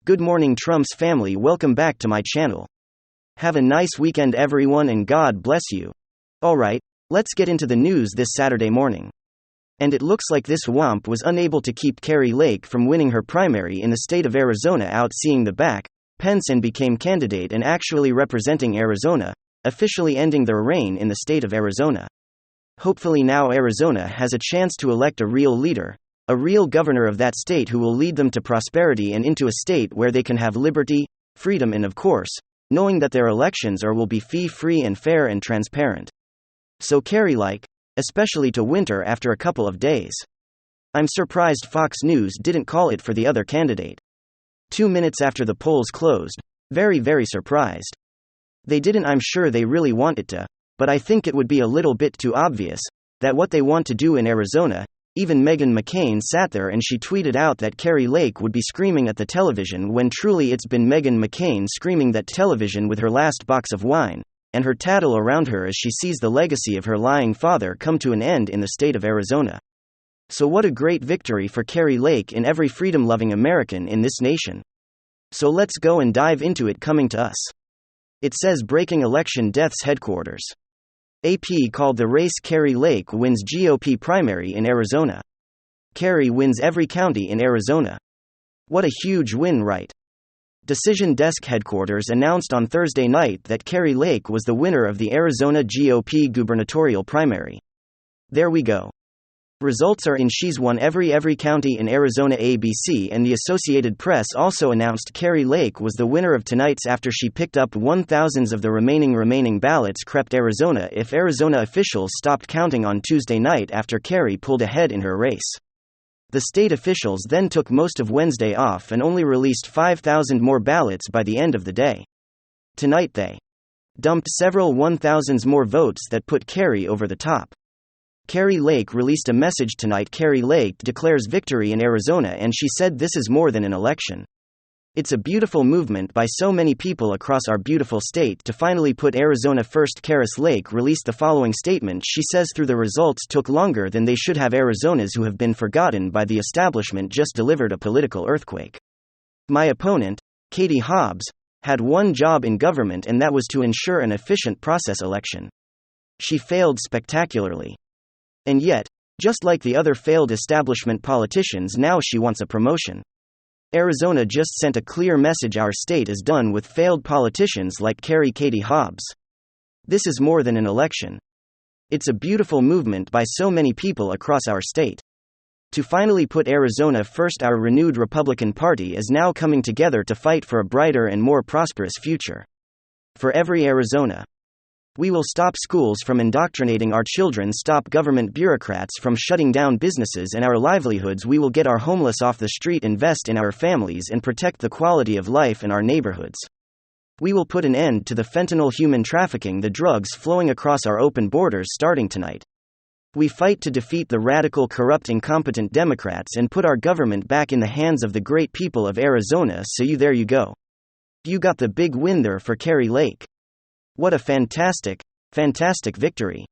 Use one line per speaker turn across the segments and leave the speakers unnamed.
Good morning, Trump's family. Welcome back to my channel. Have a nice weekend, everyone, and God bless you. Alright, let's get into the news this Saturday morning. And it looks like this womp was unable to keep Kari Lake from winning her primary in the state of Arizona, out seeing the back Pence, and became candidate and actually representing Arizona, officially ending their reign in the state of Arizona. Hopefully now Arizona has a chance to elect a real leader, a real governor of that state who will lead them to prosperity and into a state where they can have liberty, freedom, and of course, knowing that their elections will be fee-free and fair and transparent. So Kari Lake, especially to winter after a couple of days. I'm surprised Fox News didn't call it for the other candidate. 2 minutes after the polls closed. Very, very surprised. They didn't. I'm sure they really want it to, but I think it would be a little bit too obvious that what they want to do in Arizona. Even Meghan McCain sat there and she tweeted out that Kari Lake would be screaming at the television, when truly it's been Meghan McCain screaming that television with her last box of wine, and her tattle around her as she sees the legacy of her lying father come to an end in the state of Arizona. So what a great victory for Kari Lake and every freedom-loving American in this nation. So let's go and dive into it. Coming to us. It says breaking election deaths headquarters. AP called the race. Kari Lake wins GOP primary in Arizona. Kari wins every county in Arizona. What a huge win, right? Decision Desk headquarters announced on Thursday night that Kari Lake was the winner of the Arizona GOP gubernatorial primary. There we go. Results are in. She's won every county in Arizona. ABC and the Associated Press also announced Kari Lake was the winner of tonight's after she picked up 1,000 of the remaining ballots. Crept Arizona if Arizona officials stopped counting on Tuesday night after Kari pulled ahead in her race. The state officials then took most of Wednesday off and only released 5,000 more ballots by the end of the day. Tonight they dumped several 1,000s more votes that put Kari over the top. Kari Lake released a message tonight. Kari Lake declares victory in Arizona, and she said this is more than an election. It's a beautiful movement by so many people across our beautiful state to finally put Arizona first. Kari Lake released the following statement. She says through the results took longer than they should have. Arizonas who have been forgotten by the establishment just delivered a political earthquake. My opponent, Katie Hobbs, had one job in government, and that was to ensure an efficient process election. She failed spectacularly. And yet, just like the other failed establishment politicians, now she wants a promotion. Arizona just sent a clear message: our state is done with failed politicians like Katie Hobbs. This is more than an election. It's a beautiful movement by so many people across our state. To finally put Arizona first, our renewed Republican Party is now coming together to fight for a brighter and more prosperous future. For every Arizona. We will stop schools from indoctrinating our children, stop government bureaucrats from shutting down businesses and our livelihoods. We will get our homeless off the street, invest in our families, and protect the quality of life in our neighborhoods. We will put an end to the fentanyl, human trafficking, the drugs flowing across our open borders starting tonight. We fight to defeat the radical, corrupt, incompetent Democrats and put our government back in the hands of the great people of Arizona. So there you go. You got the big win there for Kari Lake. What a fantastic victory.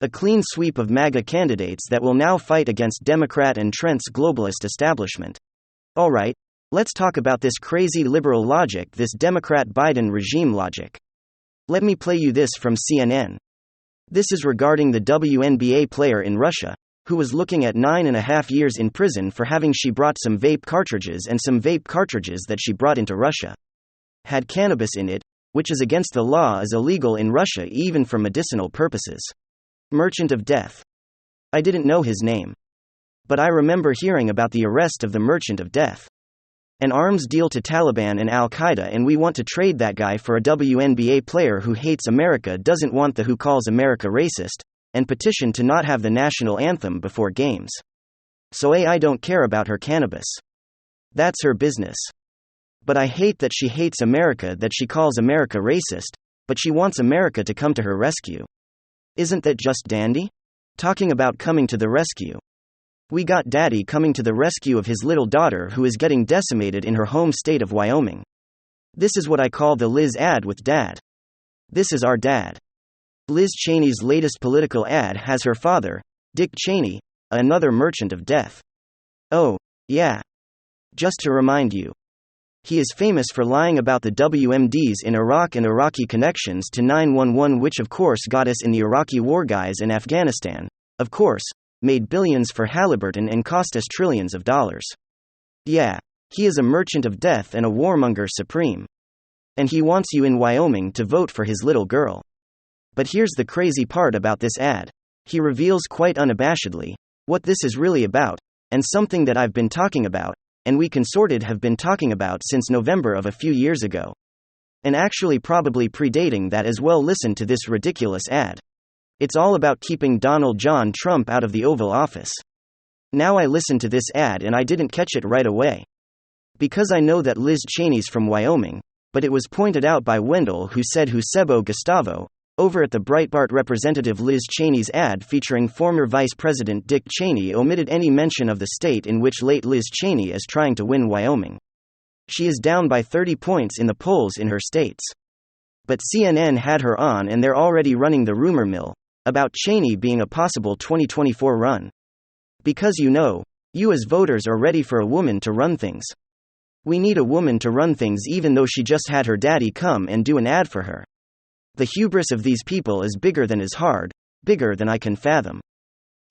A clean sweep of MAGA candidates that will now fight against Democrat and Trent's globalist establishment. Alright, let's talk about this crazy liberal logic, this Democrat Biden regime logic. Let me play you this from CNN. This is regarding the WNBA player in Russia, who was looking at 9.5 years in prison for having she brought some vape cartridges, and some vape cartridges that she brought into Russia had cannabis in it, which is against the law, is illegal in Russia even for medicinal purposes. Merchant of Death. I didn't know his name. But I remember hearing about the arrest of the Merchant of Death. An arms deal to Taliban and Al-Qaeda, and we want to trade that guy for a WNBA player who hates America, doesn't want the who calls America racist, and petition to not have the national anthem before games. So I don't care about her cannabis. That's her business. But I hate that she hates America, that she calls America racist, but she wants America to come to her rescue. Isn't that just dandy? Talking about coming to the rescue. We got Daddy coming to the rescue of his little daughter who is getting decimated in her home state of Wyoming. This is what I call the Liz ad with Dad. This is our dad. Liz Cheney's latest political ad has her father, Dick Cheney, another merchant of death. Oh, yeah. Just to remind you. He is famous for lying about the WMDs in Iraq and Iraqi connections to 911, which of course got us in the Iraqi war, guys, and Afghanistan, of course, made billions for Halliburton and cost us trillions of dollars. Yeah, he is a merchant of death and a warmonger supreme. And he wants you in Wyoming to vote for his little girl. But here's the crazy part about this ad. He reveals quite unabashedly what this is really about, and something that I've been talking about, and we Consorted have been talking about since November of a few years ago. And actually probably predating that as well. Listen to this ridiculous ad. It's all about keeping Donald John Trump out of the Oval Office. Now I listened to this ad and I didn't catch it right away. Because I know that Liz Cheney's from Wyoming, but it was pointed out by Wendell, who said Eusebio Gustavo, over at the Breitbart. Representative Liz Cheney's ad featuring former Vice President Dick Cheney omitted any mention of the state in which late Liz Cheney is trying to win, Wyoming. She is down by 30 points in the polls in her states. But CNN had her on and they're already running the rumor mill about Cheney being a possible 2024 run. Because you as voters are ready for a woman to run things. We need a woman to run things, even though she just had her daddy come and do an ad for her. The hubris of these people is bigger than is hard, bigger than I can fathom.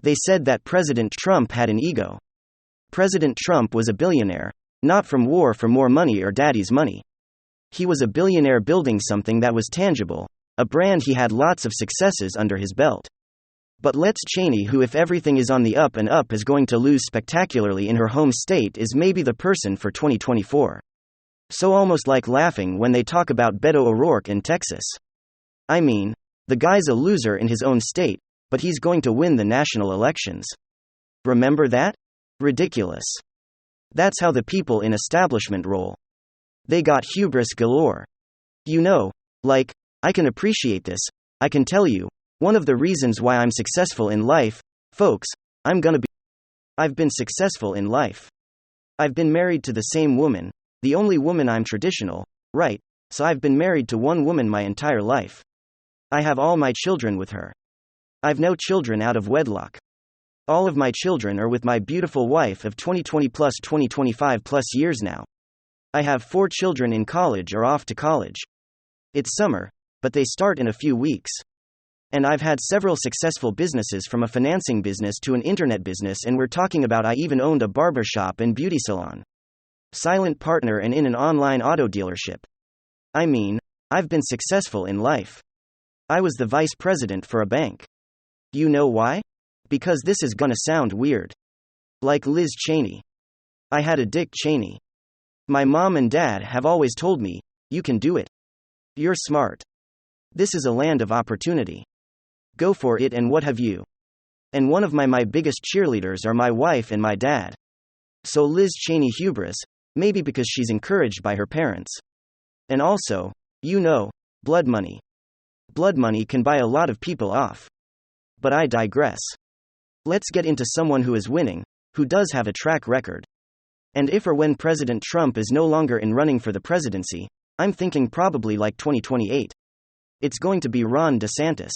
They said that President Trump had an ego. President Trump was a billionaire, not from war for more money or daddy's money. He was a billionaire building something that was tangible, a brand. He had lots of successes under his belt. But Liz Cheney, who if everything is on the up and up is going to lose spectacularly in her home state, is maybe the person for 2024. So almost like laughing when they talk about Beto O'Rourke in Texas. I mean, the guy's a loser in his own state, but he's going to win the national elections. Remember that? Ridiculous. That's how the people in establishment roll. They got hubris galore. I can appreciate this. I can tell you, one of the reasons why I'm successful in life, folks, I've been successful in life. I've been married to the same woman, the only woman. I'm traditional, right? So I've been married to one woman my entire life. I have all my children with her. I've no children out of wedlock. All of my children are with my beautiful wife of 20 plus 25 plus years now. I have 4 children in college or off to college. It's summer, but they start in a few weeks. And I've had several successful businesses, from a financing business to an internet business, and we're talking about I even owned a barbershop and beauty salon. Silent partner and in an online auto dealership. I mean, I've been successful in life. I was the vice president for a bank. You know why? Because this is gonna sound weird. Like Liz Cheney. I had a Dick Cheney. My mom and dad have always told me, you can do it. You're smart. This is a land of opportunity. Go for it, and what have you? And one of my biggest cheerleaders are my wife and my dad. So Liz Cheney hubris, maybe because she's encouraged by her parents. And also, blood money. Blood money can buy a lot of people off. But I digress. Let's get into someone who is winning, who does have a track record. And if or when President Trump is no longer in running for the presidency, I'm thinking probably like 2028. It's going to be Ron DeSantis.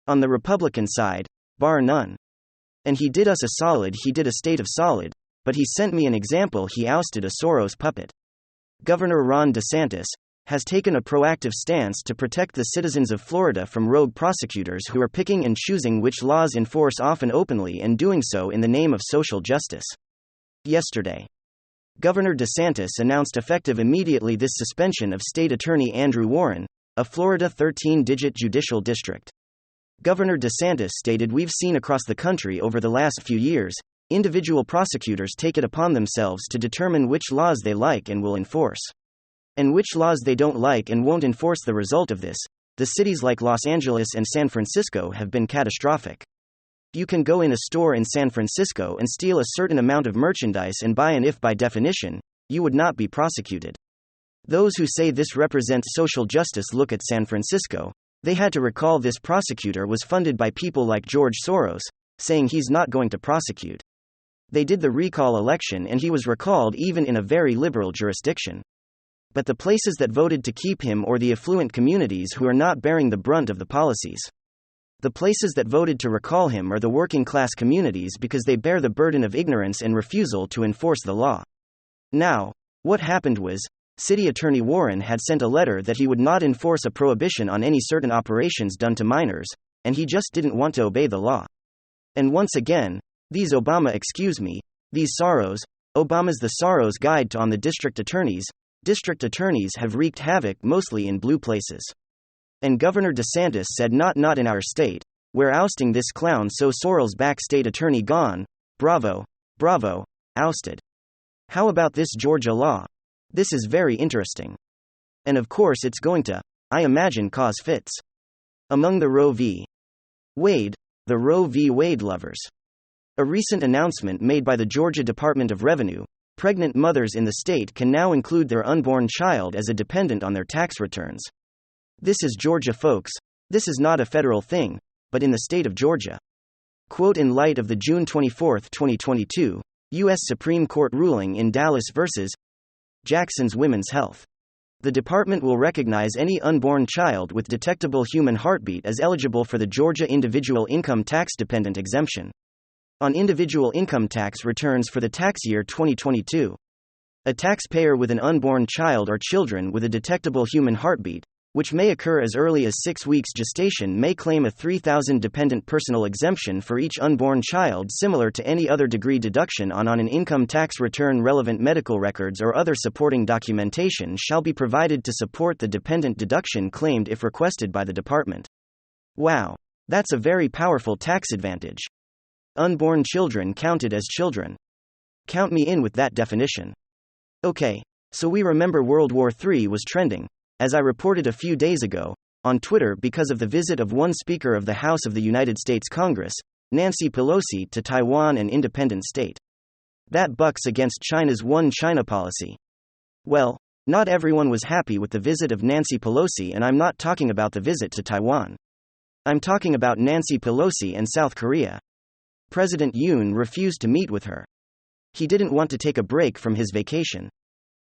On the Republican side, bar none. And he did us a solid. He did a state of solid, but he sent me an example. He ousted a Soros puppet. Governor Ron DeSantis has taken a proactive stance to protect the citizens of Florida from rogue prosecutors who are picking and choosing which laws enforce, often openly, and doing so in the name of social justice. Yesterday, Governor DeSantis announced effective immediately this suspension of State Attorney Andrew Warren, a Florida 13-digit judicial district. Governor DeSantis stated, "We've seen across the country over the last few years, individual prosecutors take it upon themselves to determine which laws they like and will enforce, and which laws they don't like and won't enforce. The result of this, the cities like Los Angeles and San Francisco have been catastrophic. You can go in a store in San Francisco and steal a certain amount of merchandise and buy, and if by definition, you would not be prosecuted. Those who say this represents social justice look at San Francisco. They had to recall this prosecutor was funded by people like George Soros, saying he's not going to prosecute. They did the recall election and he was recalled even in a very liberal jurisdiction. But the places that voted to keep him, or the affluent communities who are not bearing the brunt of the policies. The places that voted to recall him are the working class communities because they bear the burden of ignorance and refusal to enforce the law. Now, what happened was, City Attorney Warren had sent a letter that he would not enforce a prohibition on any certain operations done to minors, and he just didn't want to obey the law. And once again, these Soros, Obama's The Soros Guide on the District Attorneys have wreaked havoc mostly in blue places. And Governor DeSantis said not in our state, we're ousting this clown, so Soros-backed state attorney gone, bravo, ousted. How about this Georgia law? This is very interesting. And of course it's going to, I imagine, cause fits among the Roe v. Wade, the Roe v. Wade lovers. A recent announcement made by the Georgia Department of Revenue: pregnant mothers in the state can now include their unborn child as a dependent on their tax returns. This is Georgia, folks. This is not a federal thing, but in the state of Georgia. Quote, in light of the June 24, 2022, U.S. Supreme Court ruling in Dallas versus Jackson's Women's Health, the department will recognize any unborn child with detectable human heartbeat as eligible for the Georgia Individual Income Tax Dependent Exemption on individual income tax returns for the tax year 2022. A taxpayer with an unborn child or children with a detectable human heartbeat, which may occur as early as 6 weeks gestation, may claim a $3,000 dependent personal exemption for each unborn child, similar to any other degree deduction on an income tax return. Relevant medical records or other supporting documentation shall be provided to support the dependent deduction claimed if requested by the department. Wow, that's a very powerful tax advantage. Unborn children counted as children. Count me in with that definition. Okay, so we remember World War III was trending, as I reported a few days ago, on Twitter because of the visit of one Speaker of the House of the United States Congress, Nancy Pelosi, to Taiwan, an independent state. That bucks against China's One China policy. Well, not everyone was happy with the visit of Nancy Pelosi, and I'm not talking about the visit to Taiwan. I'm talking about Nancy Pelosi and South Korea. President Yoon refused to meet with her. He didn't want to take a break from his vacation.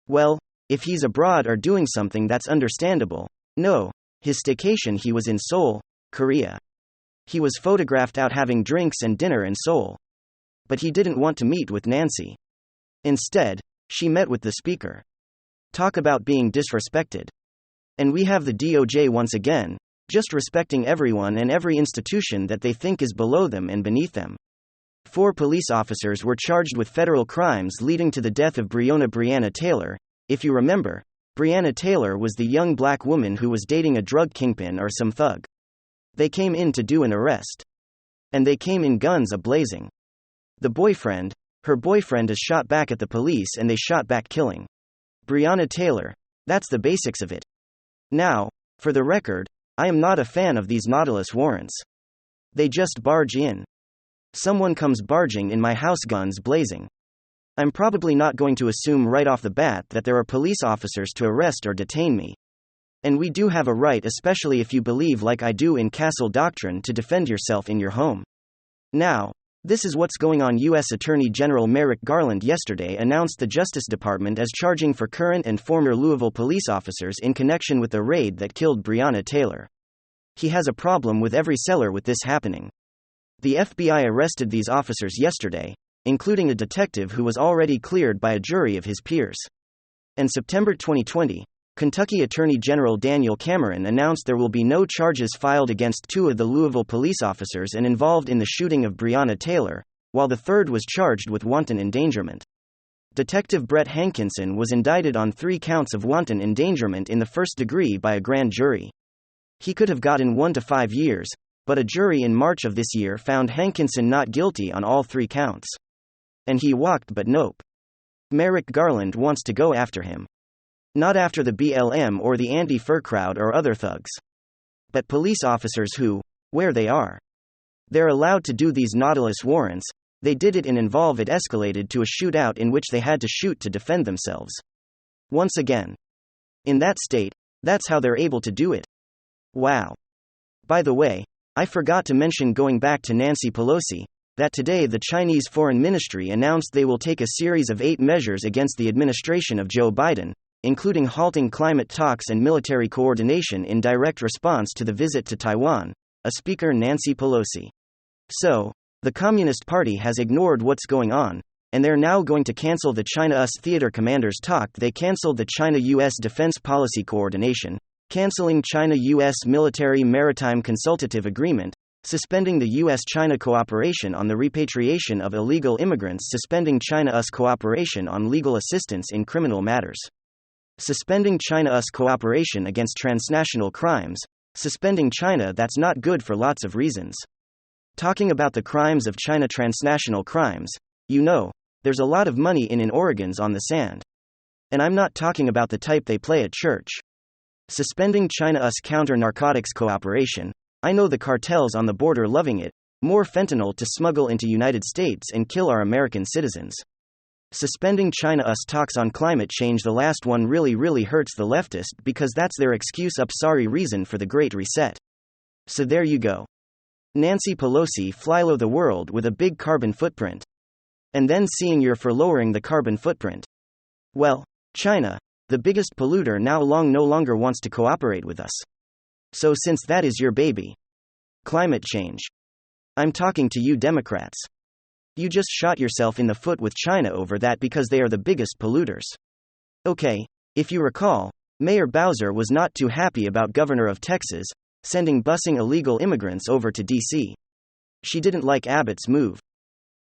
Well, if he's abroad or doing something, that's understandable. No, his staycation, he was in Seoul, Korea. He was photographed out having drinks and dinner in Seoul. But he didn't want to meet with Nancy. Instead, she met with the speaker. Talk about being disrespected. And we have the DOJ once again, just respecting everyone and every institution that they think is below them and beneath them. 4 police officers were charged with federal crimes leading to the death of Breonna Taylor. If you remember, Breonna Taylor was the young black woman who was dating a drug kingpin or some thug. They came in to do an arrest. And they came in guns a-blazing. Her boyfriend is shot back at the police, and they shot back, killing Breonna Taylor. That's the basics of it. Now, for the record, I am not a fan of these Nautilus warrants. They just barge in. Someone comes barging in my house, guns blazing. I'm probably not going to assume right off the bat that there are police officers to arrest or detain me. And we do have a right, especially if you believe like I do in Castle Doctrine, to defend yourself in your home. Now, this is what's going on. U.S. Attorney General Merrick Garland yesterday announced the Justice Department as charging for current and former Louisville police officers in connection with the raid that killed Breonna Taylor. He has a problem with every seller with this happening. The FBI arrested these officers yesterday, including a detective who was already cleared by a jury of his peers. In September 2020, Kentucky Attorney General Daniel Cameron announced there will be no charges filed against 2 of the Louisville police officers involved in the shooting of Breonna Taylor, while the third was charged with wanton endangerment. Detective Brett Hankinson was indicted on 3 counts of wanton endangerment in the first degree by a grand jury. He could have gotten 1 to 5 years, but a jury in March of this year found Hankinson not guilty on all 3 counts. And he walked, but nope. Merrick Garland wants to go after him. Not after the BLM or the anti-fur crowd or other thugs. But police officers who, where they are. They're allowed to do these Nautilus warrants. They did it, and it escalated to a shootout in which they had to shoot to defend themselves. Once again. In that state, that's how they're able to do it. Wow. By the way, I forgot to mention, going back to Nancy Pelosi, that today the Chinese Foreign Ministry announced they will take a series of 8 measures against the administration of Joe Biden, including halting climate talks and military coordination in direct response to the visit to Taiwan, a Speaker Nancy Pelosi. So, the Communist Party has ignored what's going on, and they're now going to cancel the China-US theater commanders talk. They canceled the China-US Defense Policy Coordination, canceling China-US Military Maritime Consultative Agreement, suspending the US-China cooperation on the repatriation of illegal immigrants, suspending China-US cooperation on legal assistance in criminal matters, suspending China-US cooperation against transnational crimes, suspending China. That's not good for lots of reasons. Talking about the crimes of China, transnational crimes, there's a lot of money in Oregon's on the sand. And I'm not talking about the type they play at church. Suspending China-US counter-narcotics cooperation, I know the cartels on the border loving it, more fentanyl to smuggle into United States and kill our American citizens. Suspending China-US talks on climate change, the last one really hurts the leftist because that's their excuse up sorry reason for the Great Reset. So there you go. Nancy Pelosi flylow the world with a big carbon footprint. And then seeing you're for lowering the carbon footprint. Well, China, the biggest polluter, no longer wants to cooperate with us. So since that is your baby, climate change, I'm talking to you Democrats. You just shot yourself in the foot with China over that because they are the biggest polluters. Okay, if you recall, Mayor Bowser was not too happy about Governor of Texas sending busing illegal immigrants over to D.C. She didn't like Abbott's move.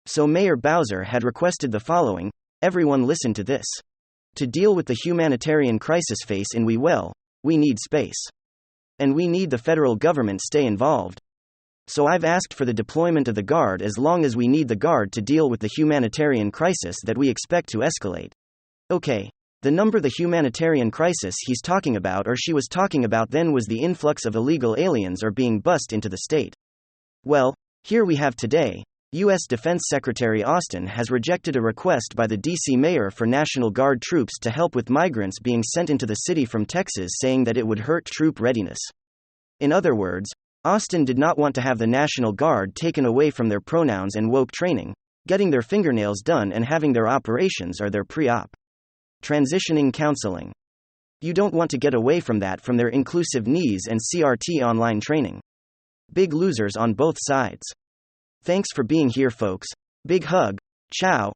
So Mayor Bowser had requested the following: everyone listen to this. To deal with the humanitarian crisis we need space. And we need the federal government stay involved. So I've asked for the deployment of the Guard as long as we need the Guard to deal with the humanitarian crisis that we expect to escalate. Okay, the humanitarian crisis he's talking about or she was talking about then was the influx of illegal aliens or being bussed into the state. Well, here we have today, U.S. Defense Secretary Austin has rejected a request by the D.C. mayor for National Guard troops to help with migrants being sent into the city from Texas, saying that it would hurt troop readiness. In other words, Austin did not want to have the National Guard taken away from their pronouns and woke training, getting their fingernails done and having their operations or their pre-op transitioning counseling. You don't want to get away from that, from their inclusive needs and CRT online training. Big losers on both sides. Thanks for being here, folks. Big hug. Ciao.